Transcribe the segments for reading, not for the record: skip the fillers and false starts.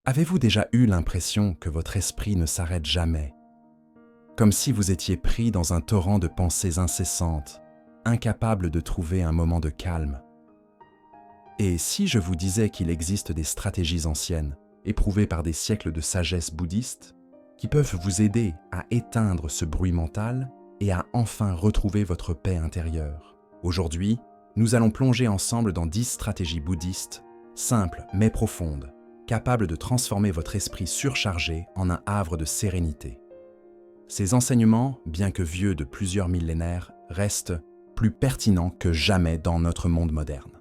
Avez-vous déjà eu l'impression que votre esprit ne s'arrête jamais, comme si vous étiez pris dans un torrent de pensées incessantes, incapable de trouver un moment de calme? Et si je vous disais qu'il existe des stratégies anciennes, éprouvées par des siècles de sagesse bouddhiste, qui peuvent vous aider à éteindre ce bruit mental et à enfin retrouver votre paix intérieure? Aujourd'hui, nous allons plonger ensemble dans 10 stratégies bouddhistes, simples mais profondes, capables de transformer votre esprit surchargé en un havre de sérénité. Ces enseignements, bien que vieux de plusieurs millénaires, restent plus pertinents que jamais dans notre monde moderne.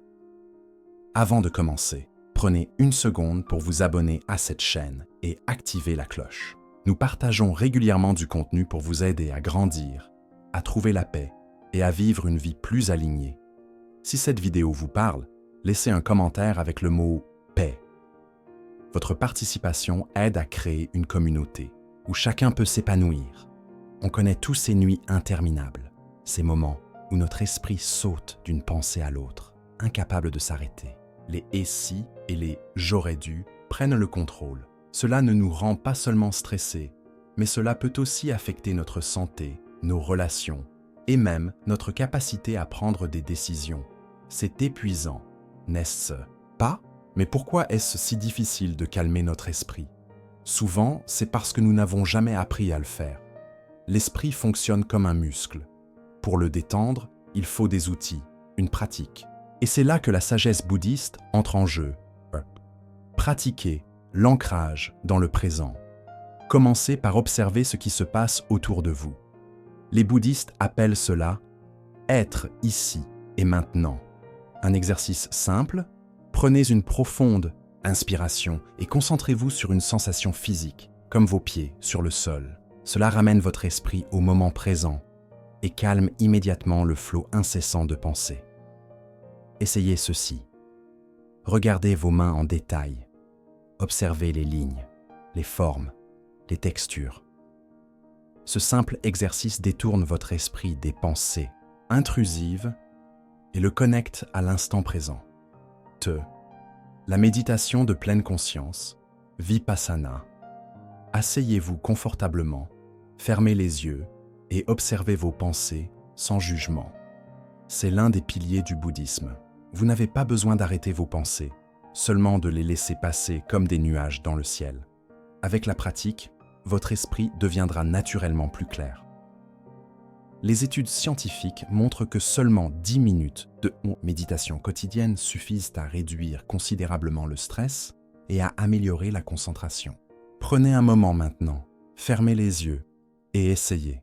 Avant de commencer, prenez une seconde pour vous abonner à cette chaîne et activer la cloche. Nous partageons régulièrement du contenu pour vous aider à grandir, à trouver la paix et à vivre une vie plus alignée. Si cette vidéo vous parle, laissez un commentaire avec le mot « paix ». Votre participation aide à créer une communauté où chacun peut s'épanouir. On connaît tous ces nuits interminables, ces moments où notre esprit saute d'une pensée à l'autre, incapable de s'arrêter. Les « et si » et les « j'aurais dû » prennent le contrôle. Cela ne nous rend pas seulement stressés, mais cela peut aussi affecter notre santé, nos relations et même notre capacité à prendre des décisions. C'est épuisant, n'est-ce pas? Mais pourquoi est-ce si difficile de calmer notre esprit? Souvent, c'est parce que nous n'avons jamais appris à le faire. L'esprit fonctionne comme un muscle. Pour le détendre, il faut des outils, une pratique. Et c'est là que la sagesse bouddhiste entre en jeu. Pratiquez l'ancrage dans le présent. Commencez par observer ce qui se passe autour de vous. Les bouddhistes appellent cela « être ici et maintenant ». Un exercice simple, prenez une profonde inspiration et concentrez-vous sur une sensation physique, comme vos pieds sur le sol. Cela ramène votre esprit au moment présent et calme immédiatement le flot incessant de pensées. Essayez ceci. Regardez vos mains en détail. Observez les lignes, les formes, les textures. Ce simple exercice détourne votre esprit des pensées intrusives et le connecte à l'instant présent. La méditation de pleine conscience, Vipassana. Asseyez-vous confortablement, fermez les yeux et observez vos pensées sans jugement. C'est l'un des piliers du bouddhisme. Vous n'avez pas besoin d'arrêter vos pensées, seulement de les laisser passer comme des nuages dans le ciel. Avec la pratique, votre esprit deviendra naturellement plus clair. Les études scientifiques montrent que seulement 10 minutes de méditation quotidienne suffisent à réduire considérablement le stress et à améliorer la concentration. Prenez un moment maintenant, fermez les yeux et essayez.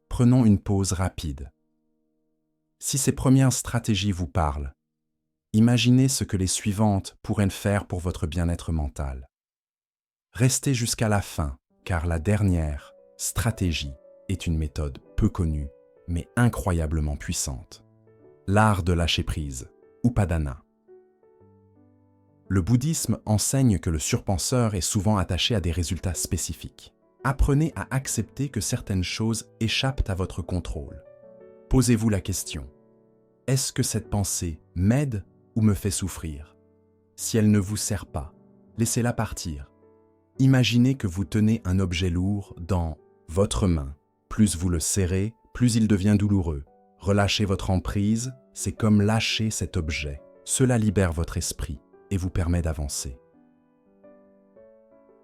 Prenons une pause rapide. Si ces premières stratégies vous parlent, imaginez ce que les suivantes pourraient faire pour votre bien-être mental. Restez jusqu'à la fin, car la dernière stratégie est une méthode peu connue, mais incroyablement puissante. L'art de lâcher prise, Upadana. Le bouddhisme enseigne que le surpenseur est souvent attaché à des résultats spécifiques. Apprenez à accepter que certaines choses échappent à votre contrôle. Posez-vous la question, est-ce que cette pensée m'aide ou me fait souffrir? Si elle ne vous sert pas, laissez-la partir. Imaginez que vous tenez un objet lourd dans votre main. Plus vous le serrez, plus il devient douloureux. Relâchez votre emprise, c'est comme lâcher cet objet. Cela libère votre esprit et vous permet d'avancer.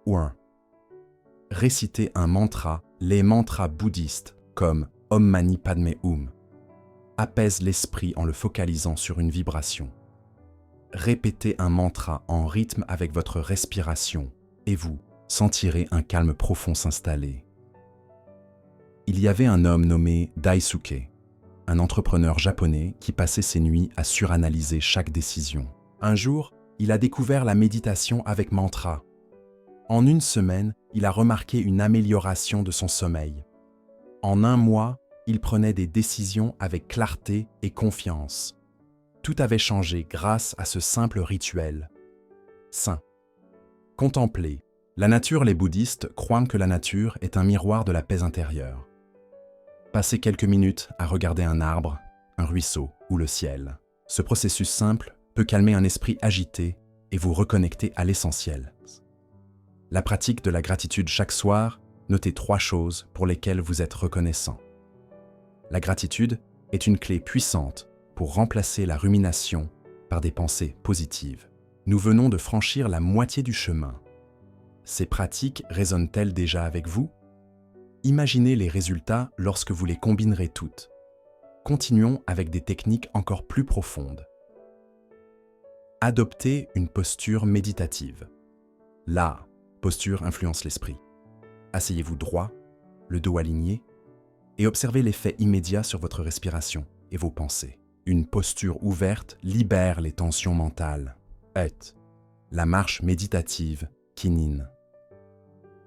1. Récitez un mantra. Les mantras bouddhistes comme Om Mani Padme Hum apaisent l'esprit en le focalisant sur une vibration. Répétez un mantra en rythme avec votre respiration et vous sentirez un calme profond s'installer. Il y avait un homme nommé Daisuke, un entrepreneur japonais qui passait ses nuits à suranalyser chaque décision. Un jour, il a découvert la méditation avec mantra. En une semaine, il a remarqué une amélioration de son sommeil. En un mois, il prenait des décisions avec clarté et confiance. Tout avait changé grâce à ce simple rituel. Saint. Contemplez. La nature, les bouddhistes croient que la nature est un miroir de la paix intérieure. Passez quelques minutes à regarder un arbre, un ruisseau ou le ciel. Ce processus simple peut calmer un esprit agité et vous reconnecter à l'essentiel. La pratique de la gratitude chaque soir, notez 3 choses pour lesquelles vous êtes reconnaissant. La gratitude est une clé puissante pour remplacer la rumination par des pensées positives. Nous venons de franchir la moitié du chemin. Ces pratiques résonnent-elles déjà avec vous? Imaginez les résultats lorsque vous les combinerez toutes. Continuons avec des techniques encore plus profondes. Adoptez une posture méditative. La posture influence l'esprit. Asseyez-vous droit, le dos aligné, et observez l'effet immédiat sur votre respiration et vos pensées. Une posture ouverte libère les tensions mentales. La marche méditative Kinhin.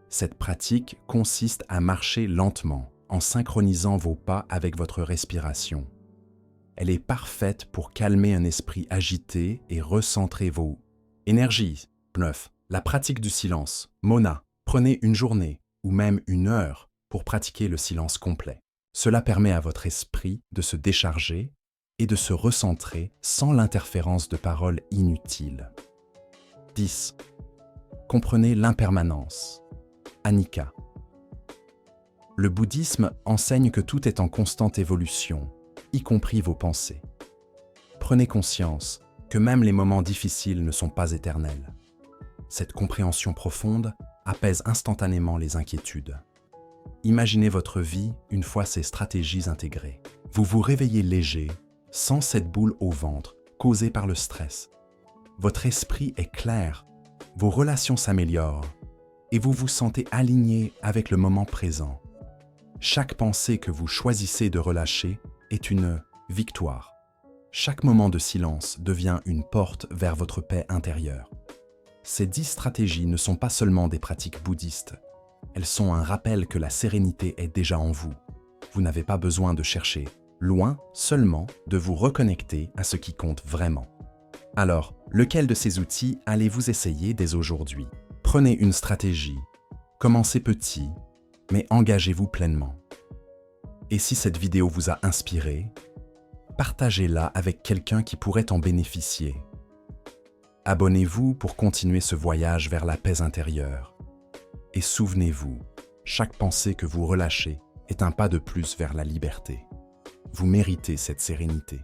Cette pratique consiste à marcher lentement, en synchronisant vos pas avec votre respiration. Elle est parfaite pour calmer un esprit agité et recentrer vos énergies. 9. La pratique du silence. Mona. Prenez une journée ou même une heure pour pratiquer le silence complet. Cela permet à votre esprit de se décharger et de se recentrer sans l'interférence de paroles inutiles. 10. Comprenez l'impermanence. Anicca. Le bouddhisme enseigne que tout est en constante évolution, y compris vos pensées. Prenez conscience que même les moments difficiles ne sont pas éternels. Cette compréhension profonde apaise instantanément les inquiétudes. Imaginez votre vie une fois ces stratégies intégrées. Vous vous réveillez léger, sans cette boule au ventre causée par le stress. Votre esprit est clair, vos relations s'améliorent et vous vous sentez aligné avec le moment présent. Chaque pensée que vous choisissez de relâcher est une victoire. Chaque moment de silence devient une porte vers votre paix intérieure. Ces 10 stratégies ne sont pas seulement des pratiques bouddhistes. Elles sont un rappel que la sérénité est déjà en vous. Vous n'avez pas besoin de chercher loin, seulement de vous reconnecter à ce qui compte vraiment. Alors, lequel de ces outils allez-vous essayer dès aujourd'hui? Prenez une stratégie. Commencez petit, mais engagez-vous pleinement. Et si cette vidéo vous a inspiré, partagez-la avec quelqu'un qui pourrait en bénéficier. Abonnez-vous pour continuer ce voyage vers la paix intérieure. Et souvenez-vous, chaque pensée que vous relâchez est un pas de plus vers la liberté. Vous méritez cette sérénité.